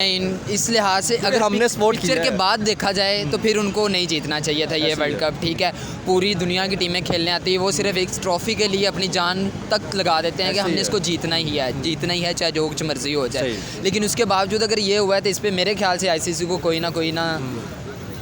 इस लिहाज से अगर हमने सपोर्ट पिक्चर के बाद देखा जाए तो फिर उनको नहीं जीतना चाहिए था ये वर्ल्ड कप। ठीक है, पूरी दुनिया की टीमें खेलने आती है, वो सिर्फ एक ट्रॉफी के लिए अपनी जान तक लगा देते हैं कि हमने इसको जीतना ही है चाहे जो कुछ मर्जी हो जाए। लेकिन उसके बावजूद अगर ये हुआ है तो इस पर मेरे ख्याल से आईसीसी को कोई ना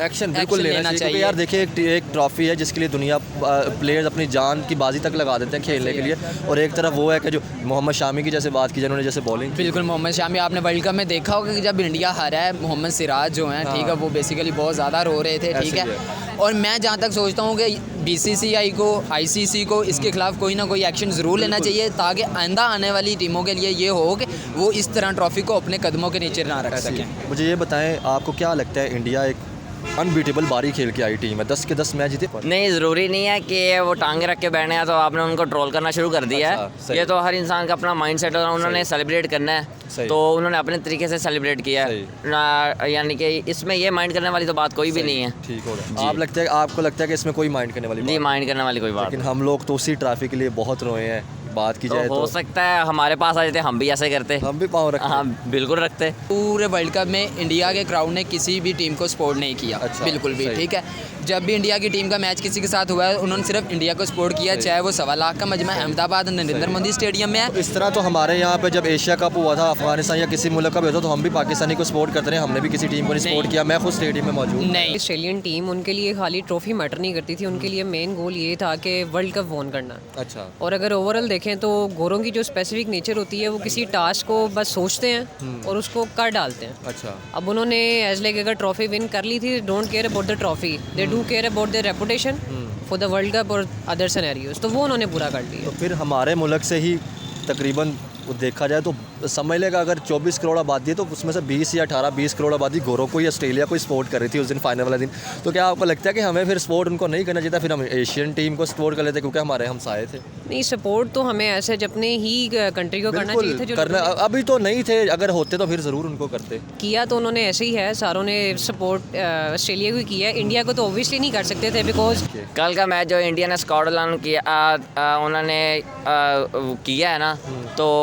एक्शन बिल्कुल लेना चाहिए क्योंकि यार देखिए एक ट्रॉफी है जिसके लिए दुनिया प्लेयर्स अपनी जान की बाजी तक लगा देते हैं खेलने के लिए, और एक तरफ वो है कि जो मोहम्मद शामी की जैसे बात की जिन्होंने जैसे बॉलिंग। बिल्कुल, मोहम्मद शामी आपने वर्ल्ड कप में देखा होगा कि जब इंडिया हारा है, मोहम्मद सिराज जो हैं, ठीक है, वो बेसिकली बहुत ज़्यादा रो रहे थे। ठीक है, और मैं जहाँ तक सोचता हूँ कि बीसीसीआई को, आईसीसी को इसके खिलाफ कोई ना कोई एक्शन ज़रूर लेना चाहिए ताकि आइंदा आने वाली टीमों के लिए ये हो कि वो इस तरह ट्रॉफी को अपने कदमों के नीचे ना रख सकें। मुझे ये बताएं, आपको क्या लगता है इंडिया एक अनबीटेबल बारी खेल के आई टीम है, 10 के 10 मैच जीते? नहीं, ज़रूरी नहीं है कि वो टांगे रख के बैठे हैं तो आपने उनको ट्रोल करना शुरू कर दिया है। ये तो हर इंसान का अपना माइंड सेट है, उन्होंने सेलिब्रेट करना है तो उन्होंने अपने तरीके से सेलिब्रेट किया है, यानी कि इसमें ये माइंड करने वाली तो बात कोई भी नहीं है। ठीक होगा। आपको लगता है कि इसमें कोई माइंड करने वाली नहीं, माइंड करने वाली कोई बात। लेकिन हम लोग तो उसी ट्रैफिक के लिए बहुत रोए हैं, बात की जाए तो हो सकता है हमारे पास आ जाते, हम भी ऐसे करते, हम भी पाँव रखते। हाँ बिल्कुल रखते। पूरे वर्ल्ड कप में इंडिया के क्राउड ने किसी भी टीम को सपोर्ट नहीं किया। बिल्कुल भी। ठीक है, जब भी इंडिया की टीम का मैच किसी के साथ हुआ है उन्होंने सिर्फ इंडिया को सपोर्ट किया, चाहे वो 1.25 लाख का मजमा अहमदाबाद नरेंद्र मोदी स्टेडियम में है। तो इस तरह तो हमारे यहाँ पे जब एशिया कप हुआ था अफगानिस्तान या किसी मुल्क का भी होता तो हम भी पाकिस्तानी को सपोर्ट करते रहे, हमने भी किसी टीम को नहीं सपोर्ट किया। मैं खुद स्टेडियम में मौजूद नहीं, ऑस्ट्रेलियन टीम उनके लिए खाली ट्रॉफी मैटर नहीं करती थी, उनके लिए मेन गोल ये था कि वर्ल्ड कप वॉन करना। अच्छा। और अगर ओवरऑल देखें तो गोरों की जो स्पेसिफिक नेचर होती है वो किसी टास्क को बस सोचते हैं और उसको कर डालते हैं। अच्छा। अब उन्होंने एज लाइक अगर ट्रॉफी विन कर ली थी, don't care about the trophy, they do care about the reputation for the world cup और अदर सिनेरियोज, तो वो उन्होंने पूरा कर लिया। तो फिर हमारे मुल्क से ही तकरीबन देखा जाए तो समझ लेगा अगर 24 करोड़ आबादी है तो उसमें से 20 या 18-20 करोड़ आबादी गोरों को ही ऑस्ट्रेलिया को सपोर्ट कर रही थी उस दिन फाइनल वाले दिन। तो क्या आपको लगता है कि हमें फिर सपोर्ट उनको नहीं करना चाहिए, फिर हम एशियन टीम को सपोर्ट कर लेते क्योंकि हमारे हमसाए थे? नहीं, सपोर्ट तो हमें ऐसे अपने ही कंट्री को करना चाहिए था जो करना अभी तो नहीं थे, अगर होते तो फिर ज़रूर उनको करते। किया तो उन्होंने ऐसे ही है, सारों ने सपोर्ट ऑस्ट्रेलिया को किया है, इंडिया को तो ऑब्वियसली नहीं कर सकते थे बिकॉज कल का मैच जो इंडिया ने स्कॉटलैंड किया उन्होंने किया है ना, तो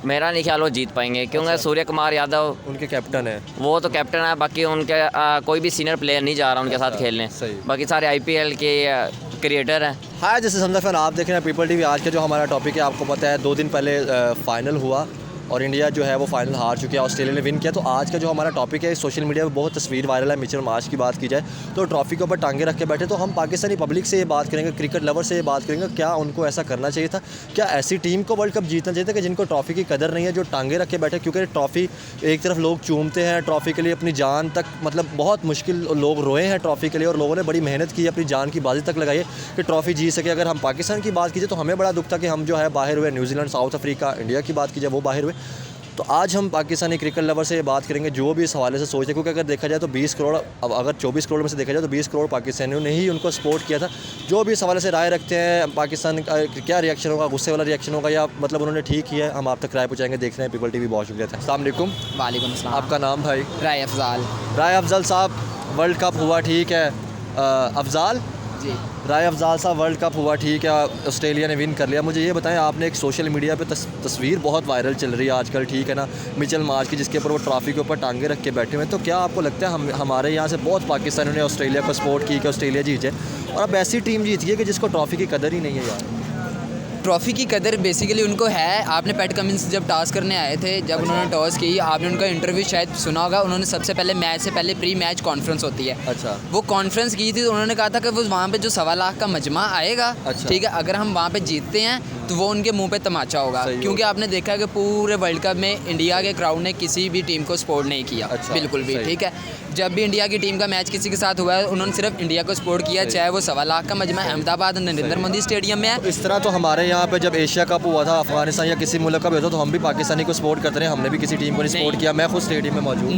मेरा नहीं ख्याल वो जीत पाएंगे क्योंकि सूर्य कुमार यादव उनके कैप्टन है, वो तो कैप्टन है, बाकी उनके कोई भी सीनियर प्लेयर नहीं जा रहा उनके साथ खेलने, बाकी सारे आईपीएल के क्रिएटर हैं। हाँ, जैसे समझा फिर आप देख रहे हैं पीपल टीवी, आज का जो हमारा टॉपिक है आपको पता है 2 दिन पहले फाइनल हुआ और इंडिया जो है वो फाइनल हार चुकी है, ऑस्ट्रेलिया ने विन किया। तो आज का जो हमारा टॉपिक है सोशल मीडिया पे बहुत तस्वीर वायरल है, मिचेल मार्श की बात की जाए तो ट्रॉफी के ऊपर टांगे रख के बैठे। तो हम पाकिस्तानी पब्लिक से ये बात करेंगे, क्रिकेट लवर से ये बात करेंगे, क्या उनको ऐसा करना चाहिए था? क्या ऐसी टीम को वर्ल्ड कप जीतना चाहिए था कि जिनको ट्रॉफी की कदर नहीं है, जो टांगे रख के बैठे? क्योंकि ट्रॉफी एक तरफ लोग चूमते हैं ट्रॉफी के लिए, अपनी जान तक, मतलब बहुत मुश्किल लोग रोए हैं ट्रॉफी के लिए और लोगों ने बड़ी मेहनत की, अपनी जान की बाजी तक लगाई कि ट्रॉफी जीत सके। अगर हम पाकिस्तान की बात कीजिए तो हमें बड़ा दुख था कि हम जो है बाहर हुए, न्यूजीलैंड, साउथ अफ्रीका, इंडिया की बात कीजिए वो बाहर हुए। तो आज हम पाकिस्तानी क्रिकेट लवर से ये बात करेंगे जो भी इस हवाले से सोचते, क्योंकि अगर देखा जाए तो 20 करोड़, अब अगर 24 करोड़ में से देखा जाए तो 20 करोड़ पाकिस्तानियों ने ही उनको सपोर्ट किया था। जो भी इस हवाले से राय रखते हैं पाकिस्तान का क्या रिएक्शन होगा, गुस्से वाला रिएक्शन होगा या मतलब उन्होंने ठीक किया है, हम आप तक राय पहुँचाएंगे। देख रहे हैं पीपल टीवी, बहुत शुक्रिया था। अस्सलाम वालेकुम। वालेकुम अस्सलाम। आपका नाम भाई? राय अफजाल। राय अफजाल साहब, वर्ल्ड कप हुआ, ठीक है, अफजाल जी, राय अफजाल साहब, वर्ल्ड कप हुआ, ठीक है, ऑस्ट्रेलिया ने विन कर लिया। मुझे ये बताएं, आपने एक सोशल मीडिया पे तस्वीर बहुत वायरल चल रही है आजकल, ठीक है ना, मिचेल मार्श की, जिसके ऊपर वो ट्रॉफी के ऊपर टांगे रख के बैठे हुए हैं। तो क्या आपको लगता है हमारे यहाँ से बहुत पाकिस्तानियों ने ऑस्ट्रेलिया को सपोर्ट की कि ऑस्ट्रेलिया जीत जाए, और अब ऐसी टीम जीत गई है कि जिसको ट्रॉफी की कदर ही नहीं है यार? ट्रॉफ़ी की कदर बेसिकली उनको है। आपने पैट कमिंस जब टॉस करने आए थे, जब उन्होंने टॉस की, आपने उनका इंटरव्यू शायद सुना होगा, उन्होंने सबसे पहले मैच से पहले प्री मैच कॉन्फ्रेंस होती है, अच्छा, वो कॉन्फ्रेंस की थी तो उन्होंने कहा था कि वो वहाँ पे जो 1.25 लाख का मजमा आएगा, अच्छा, ठीक है, अगर हम वहाँ पे जीतते हैं तो वो उनके मुंह पे तमाचा होगा, क्योंकि आपने देखा कि पूरे वर्ल्ड कप में इंडिया के क्राउड ने किसी भी टीम को सपोर्ट नहीं किया। अच्छा, बिल्कुल भी। ठीक है, जब भी इंडिया की टीम का मैच किसी के साथ हुआ है उन्होंने सिर्फ इंडिया को सपोर्ट किया, चाहे वो 1.25 लाख का मजमा अहमदाबाद नरेंद्र मोदी स्टेडियम में है। तो इस तरह तो हमारे यहाँ पे जब एशिया कप हुआ था अफगानिस्तान या किसी मुल्क का भी होता तो हम भी पाकिस्तानी को सपोर्ट करते रहे, हमने भी किसी टीम को नहीं सपोर्ट किया। मैं खुद स्टेडियम में मौजूद।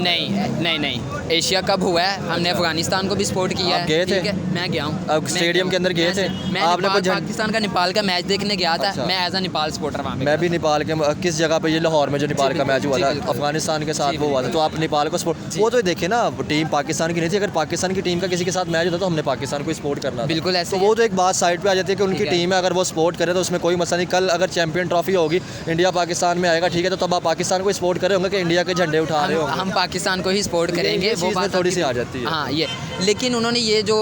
नहीं, एशिया कप हुआ है, हमने अफगानिस्तान को भी सपोर्ट किया है। गए थे? मैं गया हूँ, स्टेडियम के अंदर गए थे? आपने पाकिस्तान का नेपाल का मैच देखने गया था। मैं एज अ नेपाल सपोर्टर वहाँ पे। मैं भी नेपाल के किस जगह पे, ये लाहौर में जो नेपाल का मैच हुआ था अफगानिस्तान के साथ वो हुआ था, तो आप नेपाल को सपोर्ट, वो तो देखे ना, टीम पाकिस्तान की नहीं थी, अगर पाकिस्तान की टीम का किसी के साथ मैच होता तो हमने पाकिस्तान को सपोर्ट करना। बिल्कुल ऐसे। तो वो तो एक बात साइड पे आ जाती है कि उनकी टीम है, अगर वो सपोर्ट करे तो उसमें कोई मसला नहीं। कल अगर चैंपियन ट्रॉफी होगी, इंडिया पाकिस्तान में आएगा, ठीक है, तो तब आप पाकिस्तान को सपोर्ट कर रहे होंगे कि इंडिया के झंडे उठा रहे होंगे? हम पाकिस्तान को ही सपोर्ट करेंगे, ये वो चीज़ बात थोड़ी सी आ जाती है। हाँ ये, लेकिन उन्होंने ये जो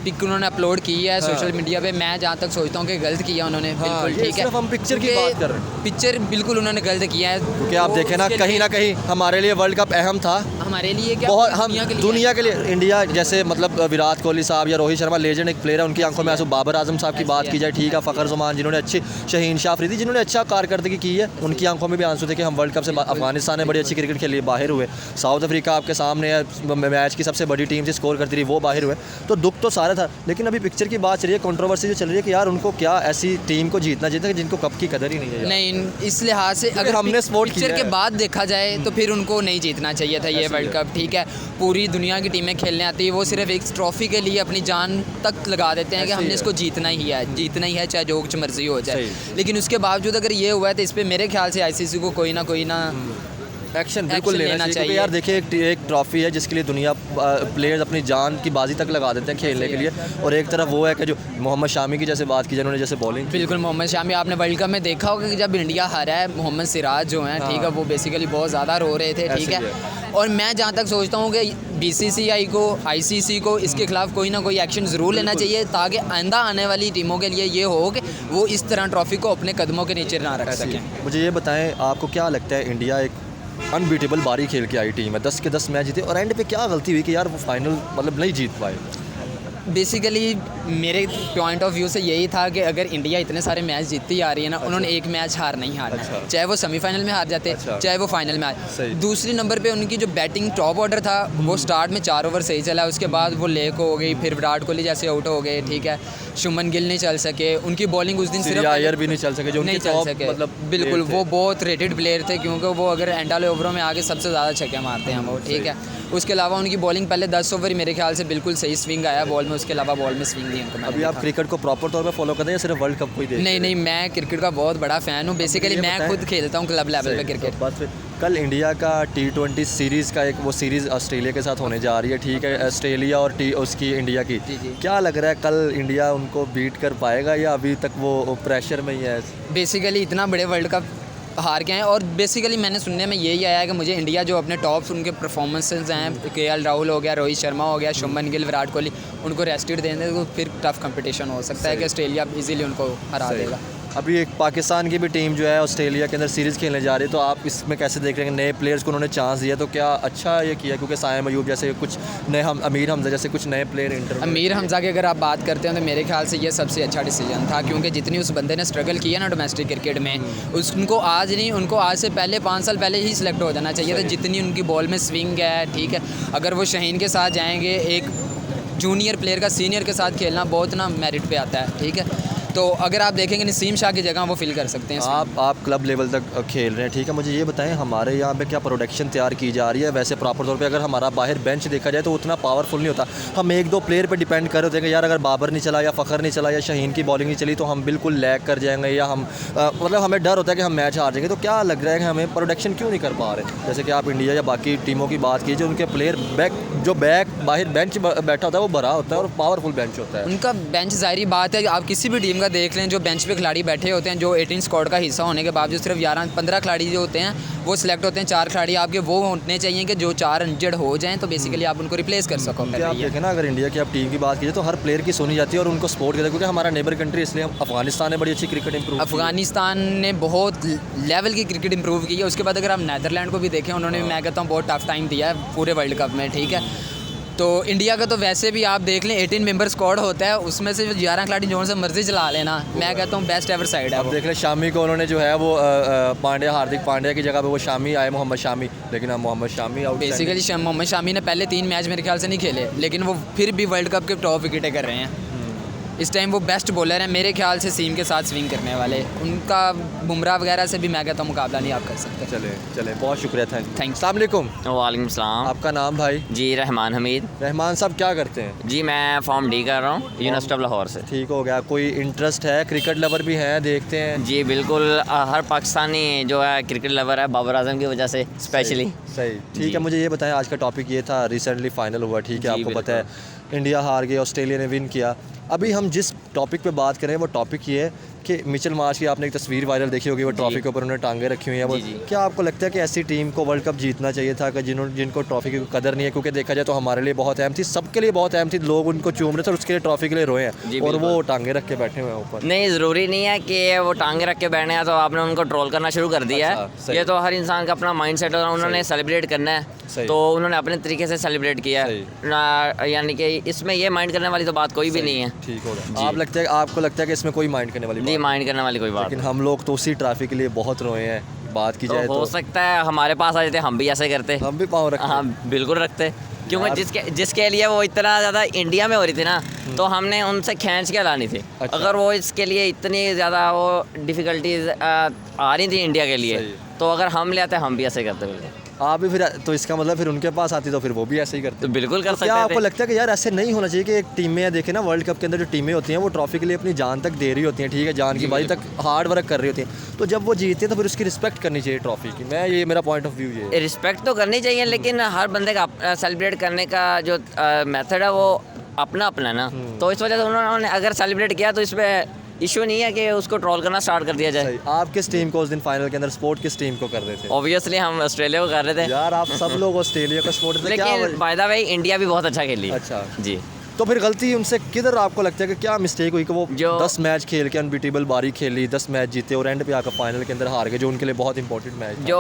पिक उन्होंने अपलोड की है सोशल मीडिया पे, मैं जहाँ तक सोचता हूँ कि गलत किया उन्होंने, बिल्कुल ये ठीक है। सिर्फ हम पिक्चर की क्योंकि बात कर रहे हैं। पिक्चर बिल्कुल उन्होंने गलत किया है, क्योंकि आप वो देखें ना, उसके कहीं ना कहीं हमारे लिए वर्ल्ड कप अहम था, हमारे लिए क्या, बहुत हम दुनिया के लिए दुनिया के लिए। इंडिया जैसे मतलब विराट कोहली साहब या रोहित शर्मा लेजेंड एक प्लेयर है, उनकी आंखों में आंसू। बाबर आजम साहब की बात की जाए, ठीक है, फ़खर ज़मान जिन्होंने अच्छी, शहीन शाह अफरीदी जिन्होंने अच्छा कारकर्दगी की है, उनकी आंखों में भी आंसू थे कि हम वर्ल्ड कप से अफगानिस्तान ने बड़ी अच्छी क्रिकेट खेली, बाहर हुए। साउथ अफ्रीका आपके सामने है, मैच की सबसे बड़ी टीम से स्कोर करती रही, वो बाहर हुए। तो दुख तो सारा था, लेकिन अभी पिक्चर की बात चल रही है, कंट्रोवर्सी जो चल रही है कि यार उनको क्या ऐसी टीम को जीतना चाहिए जिनको कप की कदर ही नहीं है यार। नहीं, इस लिहाज से अगर हमने सपोर्ट पिक्चर किया के है। बाद देखा जाए तो फिर उनको नहीं जीतना चाहिए था ये वर्ल्ड कप, ठीक है। पूरी दुनिया की टीमें खेलने आती है, वो सिर्फ एक ट्रॉफी के लिए अपनी जान तक लगा देते हैं कि हमने इसको जीतना ही है, चाहे जो कुछ मर्जी हो जाए। लेकिन उसके बावजूद अगर ये हुआ है तो इस पर मेरे ख्याल से आईसीसी को कोई ना एक्शन बिल्कुल लेना चाहिए, क्योंकि यार देखिए एक ट्रॉफी है जिसके लिए दुनिया प्लेयर्स अपनी जान की बाजी तक लगा देते हैं खेलने के लिए, और एक तरफ वो है कि जो मोहम्मद शामी की जैसे बात की जिन्होंने जैसे बॉलिंग, बिल्कुल मोहम्मद शामी, आपने वर्ल्ड कप में देखा होगा कि जब इंडिया हारा है, मोहम्मद सिराज जो हैं, ठीक है, वो बेसिकली बहुत ज़्यादा रो रहे थे, ठीक है। और मैं जहाँ तक सोचता हूँ कि बीसीसीआई को, आईसीसी को इसके खिलाफ कोई ना कोई एक्शन ज़रूर लेना चाहिए, ताकि आइंदा आने वाली टीमों के लिए ये हो कि वो इस तरह ट्रॉफी को अपने कदमों के नीचे ना रख सकें। मुझे ये बताएं, आपको क्या लगता है, इंडिया एक अनबीटेबल बारी खेल के आई टीम है, 10 के 10 मैच जीते, और एंड पे क्या गलती हुई कि यार वो फाइनल मतलब नहीं जीत पाए? बेसिकली मेरे पॉइंट ऑफ व्यू से यही था कि अगर इंडिया इतने सारे मैच जीतती आ रही है ना, उन्होंने एक मैच हार नहीं हारना है, चाहे वो सेमीफाइनल में हार जाते, चाहे वो फाइनल में हार। दूसरी नंबर पे उनकी जो बैटिंग टॉप ऑर्डर था, वो स्टार्ट में 4 ओवर सही चला, उसके बाद वो लेक हो गई, फिर विराट कोहली जैसे आउट हो गए, ठीक है, शुभमन गिल नहीं चल सके, उनकी बॉलिंग उस दिन सिर्फ आयर भी नहीं चल सके, जो नहीं चल सके, मतलब बिल्कुल वो बहुत रेटेड प्लेयर थे, क्योंकि वो अगर एंड वाले ओवरों में आगे सबसे ज़्यादा छक्के मारते हैं वो, ठीक है। उसके अलावा उनकी बॉलिंग पहले 10 ओवर मेरे ख्याल से बिल्कुल सही स्विंग आया बॉल में, उसके अलावा बॉल में स्विंग नहीं उनको। अभी आप क्रिकेट को प्रॉपर तौर पे फॉलो करते हैं या सिर्फ वर्ल्ड कप को ही देखते हैं? नहीं, मैं क्रिकेट का बहुत बड़ा फ़ैन हूँ, बेसिकली मैं खुद खेलता हूँ क्लब लेवल पे क्रिकेट। बात फिर कल इंडिया का T20 सीरीज़ का एक वो सीरीज़ ऑस्ट्रेलिया के साथ होने जा रही है, ठीक है, ऑस्ट्रेलिया और उसकी इंडिया की, क्या लग रहा है कल इंडिया उनको बीट कर पाएगा या अभी तक वो प्रेशर में ही है? बेसिकली इतना बड़े वर्ल्ड कप हार गए हैं, और बेसिकली मैंने सुनने में यही आया है कि मुझे इंडिया जो अपने टॉप उनके परफॉर्मेंसेस हैं, केएल राहुल हो गया, रोहित शर्मा हो गया, शुभमन गिल, विराट कोहली, उनको रेस्टेड देने तो फिर टफ कंपटीशन हो सकता है कि ऑस्ट्रेलिया इजीली उनको हरा देगा। अभी एक पाकिस्तान की भी टीम जो है ऑस्ट्रेलिया के अंदर सीरीज़ खेलने जा रही है, तो आप इसमें कैसे देख रहे हैं? नए प्लेयर्स को उन्होंने चांस दिया, तो क्या अच्छा ये किया? क्योंकि साइम अयूब जैसे कुछ नए, अमीर हमजा जैसे कुछ नए प्लेयर इंटर। अमीर हमजा की अगर आप बात करते हैं तो मेरे ख्याल से ये सबसे अच्छा डिसीजन था, क्योंकि जितनी उस बंदे ने स्ट्रगल किया ना डोमेस्टिक क्रिकेट में, उनको आज नहीं, उनको आज से पहले 5 साल पहले ही सिलेक्ट हो जाना चाहिए था। जितनी उनकी बॉल में स्विंग है, ठीक है, अगर वो शाहीन के साथ जाएंगे, एक जूनियर प्लेयर का सीनियर के साथ खेलना बहुत ना मेरिट पे आता है, ठीक है। तो अगर आप देखेंगे नसीम शाह की जगह वो फिल कर सकते हैं। आप क्लब लेवल तक खेल रहे हैं, ठीक है, मुझे ये बताएं हमारे यहाँ पे क्या प्रोडक्शन तैयार की जा रही है? वैसे प्रॉपर तौर पे अगर हमारा बाहर बेंच देखा जाए तो उतना पावरफुल नहीं होता, हम 1-2 प्लेयर पे डिपेंड कर रहे हैं यार, अगर बाबर नहीं चला या फ़खर नहीं चला या शाहीन की बॉलिंग नहीं चली तो हम बिल्कुल लैग कर जाएंगे, या हम मतलब हमें डर होता है कि हम मैच हार जाएंगे। तो क्या लग रहा है कि हमें प्रोडक्शन क्यों नहीं कर पा रहे? जैसे कि आप इंडिया या बाकी टीमों की बात कीजिए, उनके प्लेयर बाहर बेंच बैठा होता है वो भरा होता है और पावरफुल बेंच होता है। उनका बेंच ज़ाहिर बात है, आप किसी भी टीम का देख लें, जो बेंच पे खिलाड़ी बैठे होते हैं, जो 18 स्क्वाड का हिस्सा होने के बावजूद सिर्फ 11-15 खिलाड़ी जो होते हैं वो सिलेक्ट होते हैं। 4 खिलाड़ी आपके वो होने चाहिए कि जो 4 इंजर्ड हो जाएं तो बेसिकली आप उनको रिप्लेस कर सको। आप देखें ना, अगर इंडिया की आप टीम की बात कीजिए तो हर प्लेयर की सुनी जाती है और उनको सपोर्ट करते हैं, क्योंकि हमारा नेबर कंट्री, इसलिए अफगानिस्तान ने बड़ी अच्छी क्रिकेट इंप्रूव, अफगानिस्तान ने बहुत लेवल की क्रिकेट इंप्रूव की है। उसके बाद अगर आप नीदरलैंड को भी देखें, उन्होंने मैं कहता हूँ बहुत टफ टाइम दिया है पूरे वर्ल्ड कप में, ठीक है। तो इंडिया का तो वैसे भी आप देख लें 18 मेंबर स्क्वाड होता है, उसमें से 11 खिलाड़ी जो से मर्जी चला लेना, मैं कहता हूँ बेस्ट एवर साइड है। आप देख लें शामी को उन्होंने जो है वो हार्दिक पांड्या की जगह पे वो शामी आए, मोहम्मद शामी, लेकिन अब मोहम्मद शामी आउट। बेसिकली मोहम्मद शामी ने पहले 3 मैच मेरे ख्याल से नहीं खेले, लेकिन वो फिर भी वर्ल्ड कप के टॉप विकेटें कर रहे हैं। इस टाइम वो बेस्ट बॉलर हैं मेरे ख्याल से, सीम के साथ स्विंग करने वाले। उनका बुमराह वगैरह से भी मैं कहता हूँ मुकाबला नहीं आप कर सकते। चले बहुत शुक्रिया, थैंक। अस्सलाम वालेकुम। वालेकुम सलाम। आपका नाम भाई? जी रहमान हमीद। रहमान साहब क्या करते हैं? जी मैं फॉर्म डी कर रहा हूँ यूनिवर्सिटी ऑफ लाहौर से। ठीक हो गया। कोई इंटरेस्ट है? क्रिकेट लवर भी हैं, देखते हैं? जी बिल्कुल, हर पाकिस्तानी जो है क्रिकेट लवर है, बाबर आजम की वजह से स्पेशली। सही, ठीक है। मुझे ये बताएं, आज का टॉपिक ये था, रिसेंटली फाइनल हुआ, ठीक है, आपको पता है इंडिया हार गई, ऑस्ट्रेलिया ने विन किया। अभी हम जिस टॉपिक पे बात करें वो टॉपिक ये है कि मिचेल मार्श की आपने एक तस्वीर वायरल देखी होगी, वो ट्रॉफी के ऊपर उन्होंने टांगे रखी हुई हैं। वो क्या आपको लगता है कि ऐसी टीम को वर्ल्ड कप जीतना चाहिए था कि जिनको ट्रॉफी की कदर नहीं है? क्योंकि देखा जाए तो हमारे लिए बहुत अहम थी, सबके लिए बहुत अहम थी, लोग उनको चूम रहे थे और उसके लिए ट्रॉफी के लिए रोए हैं और वो टांगे रख के बैठे हुए हैं ऊपर। नहीं, ज़रूरी नहीं है कि वो टांगे रख के बैठे हैं तो आपने उनको ट्रोल करना शुरू कर दिया है। ये तो हर इंसान का अपना माइंड सेट है, उन्होंने सेलिब्रेट करना है तो उन्होंने अपने तरीके से सेलिब्रेट किया है, यानी कि इसमें ये माइंड करने वाली तो बात कोई भी नहीं है। ठीक होगा। आपको लगता है कि इसमें कोई माइंड करने वाली नहीं, माइंड करने वाली कोई बात। लेकिन हम लोग तो उसी ट्रॉफी के लिए बहुत रोए हैं, बात की जाए तो हो सकता है हमारे पास आ जाते हम भी ऐसे करते, हम भी पाँव रखते। हाँ बिल्कुल रखते, क्योंकि जिसके लिए वो इतना ज़्यादा इंडिया में हो रही थी ना, तो हमने उनसे खींच के लानी थी। अच्छा। अगर वो इसके लिए इतनी ज़्यादा वो डिफ़िकल्टीज आ रही थी इंडिया के लिए, तो अगर हम ले आते हम भी ऐसे करते। बिल्कुल आप भी फिर, तो इसका मतलब फिर उनके पास आती तो फिर वो भी ऐसे ही करते। तो बिल्कुल कर सकते क्या थे। आपको लगता है कि यार ऐसे नहीं होना चाहिए कि एक टीमें देखें ना, वर्ल्ड कप के अंदर जो टीमें होती हैं वो ट्रॉफी के लिए अपनी जान तक दे रही होती हैं, ठीक है, जान की बाजी तक हार्ड वर्क कर रही होती हैं, तो जब वो जीतते हैं तो फिर उसकी रिस्पेक्ट करनी चाहिए ट्रॉफी की। ये मेरा पॉइंट ऑफ व्यू ये। रिस्पेक्ट तो करनी चाहिए, लेकिन हर बंदे का सेलिब्रेट करने का जो मेथड है वो अपना अपना है ना, तो इस वजह से उन्होंने अगर सेलिब्रेट किया तो इसमें इशू नहीं है कि उसको ट्रोल करना स्टार्ट कर दिया जाए। आप किस टीम को उस दिन फाइनल के अंदर सपोर्ट किस टीम को कर रहे थे? ऑब्वियसली हम ऑस्ट्रेलिया को कर रहे थे यार आप सब लोग ऑस्ट्रेलिया का सपोर्ट थे, लेकिन बाय द वे इंडिया भी बहुत अच्छा खेली। अच्छा जी, तो फिर गलती उनसे किधर आपको लगता है कि क्या मिस्टेक हुई कि वो जो 10 मैच खेल के अनबीटेबल बारी खेली, 10 मैच जीते और एंड पे आकर फाइनल के अंदर हार गए, जो उनके लिए बहुत इंपॉर्टेंट मैच था? जो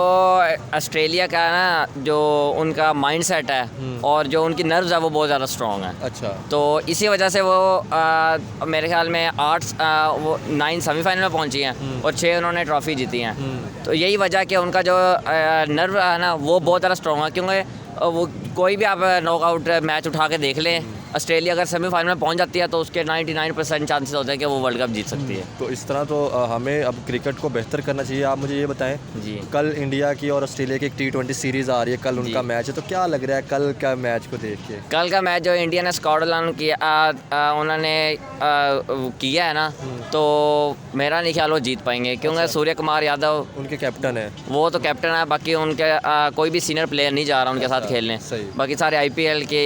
ऑस्ट्रेलिया का है ना, जो उनका माइंड सेट है और जो उनकी नर्व्स है वो बहुत ज़्यादा स्ट्रॉन्ग है। अच्छा। तो इसी वजह से वो मेरे ख्याल में 9 सेमीफाइनल में पहुंची हैं और 6 उन्होंने ट्रॉफी जीती हैं। तो यही वजह कि उनका जो नर्व है ना वो बहुत ज़्यादा स्ट्रॉन्ग है, क्योंकि वो कोई भी आप नॉकआउट मैच उठा के देख लें, ऑस्ट्रेलिया अगर सेमीफाइनल में पहुंच जाती है तो उसके 99% चांसेस होते हैं कि वो वर्ल्ड कप जीत सकती है। तो इस तरह तो हमें अब क्रिकेट को बेहतर करना चाहिए। आप मुझे ये बताएं जी, कल इंडिया की और ऑस्ट्रेलिया की एक T20 सीरीज़ आ रही है, कल उनका मैच है, तो क्या लग रहा है कल का मैच को देख के? कल का मैच जो इंडिया ने स्कॉटलैंड किया उन्होंने किया है ना, तो मेरा नहीं ख्याल वो जीत पाएंगे, क्योंकि सूर्य कुमार यादव उनके कैप्टन है, वो तो कैप्टन है, बाकी उनके कोई भी सीनियर प्लेयर नहीं जा रहा उनके साथ खेलने, बाकी सारे IPL के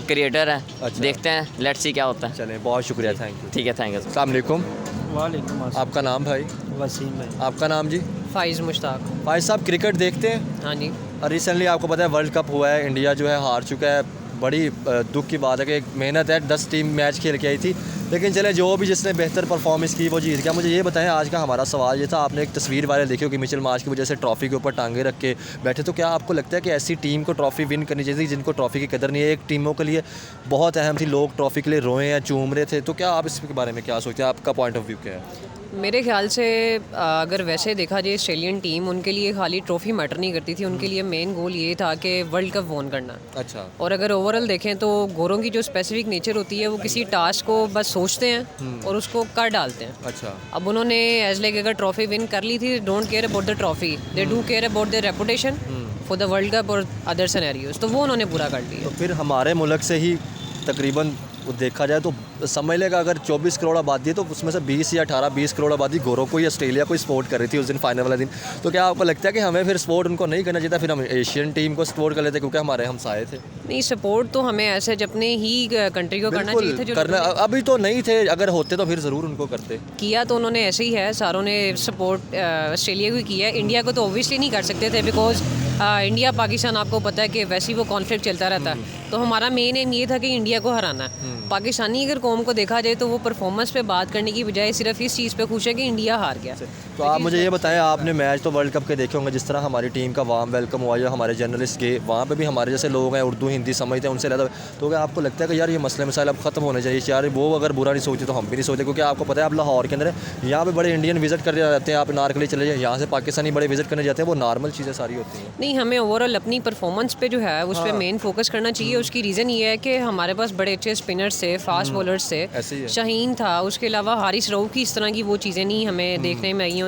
क्रिएटर हैं। अच्छा। देखते हैं, लेट्स सी क्या होता है। चलें, बहुत शुक्रिया, थैंक यू। ठीक है, थैंक यू। अस्सलाम वालेकुम। वालेकुम अस्सलाम। आपका नाम भाई? वसीम भाई। आपका नाम जी? फाइज़ मुश्ताक। भाई साहब क्रिकेट देखते हैं? हाँ जी। रिसेंटली आपको पता है वर्ल्ड कप हुआ है, इंडिया जो है हार चुका है। बड़ी दुख की बात है कि एक मेहनत है, 10 टीम मैच खेल के आई थी, लेकिन चले जो भी जिसने बेहतर परफॉर्मेंस की वो जीत गया। मुझे ये बताएं, आज का हमारा सवाल ये था, आपने एक तस्वीर वायरल देखी होगी मिचेल मार्श की वजह से ट्रॉफी के ऊपर टांगे रख के बैठे, तो क्या आपको लगता है कि ऐसी टीम को ट्रॉफी विन करनी चाहिए थी जिनको ट्रॉफी की कदर नहीं है? एक टीमों के लिए बहुत अहम थी, लोग ट्रॉफी के लिए रोए हैं, चूम रहे थे, तो क्या आप इसके बारे में क्या सोचते हैं? आपका पॉइंट ऑफ व्यू क्या है? मेरे ख्याल से अगर वैसे देखा जाए ऑस्ट्रेलियन टीम, उनके लिए खाली ट्रॉफी मैटर नहीं करती थी, उनके लिए मेन गोल ये था कि वर्ल्ड कप वॉन करना। अच्छा। और अगर ओवरऑल देखें तो गोरों की जो स्पेसिफिक नेचर होती है वो किसी टास्क को बस सोचते हैं और उसको कर डालते हैं। अच्छा। अब उन्होंने एज लाइक अगर ट्रॉफी विन कर ली थी, don't care about the trophy, they do care about the reputation for the world cup और अदर सिनेरियोज, तो वो उन्होंने पूरा कर लिया। तो फिर हमारे मुल्क से ही तकरीबन देखा जाए तो समझ लेगा अगर 24 करोड़ आबादी है तो उसमें से 20 या 18-20 करोड़ आबादी गोरों को ही ऑस्ट्रेलिया को सपोर्ट कर रही थी उस दिन फाइनल वाले दिन। तो क्या आपको लगता है कि हमें फिर सपोर्ट उनको नहीं करना चाहिए था, फिर हम एशियन टीम को सपोर्ट कर लेते क्योंकि हमारे हमसाए थे? नहीं, सपोर्ट तो हमें ऐसे अपने ही कंट्री को करना चाहिए था, जो करना अभी तो नहीं थे, अगर होते तो फिर ज़रूर उनको करते। किया तो उन्होंने ऐसे ही है, सारों ने सपोर्ट ऑस्ट्रेलिया को किया है। इंडिया को तो ऑब्वियसली नहीं कर सकते थे, बिकॉज इंडिया पाकिस्तान आपको पता है कि वैसे ही वो कॉन्फ्लिक्ट चलता रहता है, तो हमारा मेन एम ये था कि इंडिया को हराना है। पाकिस्तानी अगर कौम को देखा जाए तो वो परफॉर्मेंस पे बात करने की बजाय सिर्फ इस चीज़ पे खुश है कि इंडिया हार गया। तो आप मुझे ये बताएं, आपने मैच तो वर्ल्ड कप के देखे होंगे, जिस तरह हमारी टीम का वार्म वेलकम हुआ या हमारे जर्नलिस्ट गए, वहाँ पे भी हमारे जैसे लोग हैं, उर्दू हिंदी समझते हैं, उनसे ज़्यादा। तो क्या आपको लगता है कि यार ये मसले मसाइल अब ख़त्म होने चाहिए? यार वो अगर बुरा नहीं सोचते तो हम भी नहीं सोचते, क्योंकि आपको पता है आप लाहौर के अंदर यहाँ पे बड़े इंडियन विजिट कर जाते हैं, आप नारकली चले जाए, यहाँ से पाकिस्तानी बड़े विजिट करने जाते हैं, वो नॉर्मल चीज़ें सारी होती हैं। नहीं, हमें ओवरऑल अपनी परफॉर्मेंस पे जो है उस पर मेन फोकस करना चाहिए। उसकी रीज़न ये है कि हमारे पास बड़े अच्छे स्पिनर्स थे, फास्ट बॉलर्स थे, शाहीन था, उसके अलावा हारिस रऊफ की इस तरह की वो चीज़ें नहीं हमें देखने में आई हैं।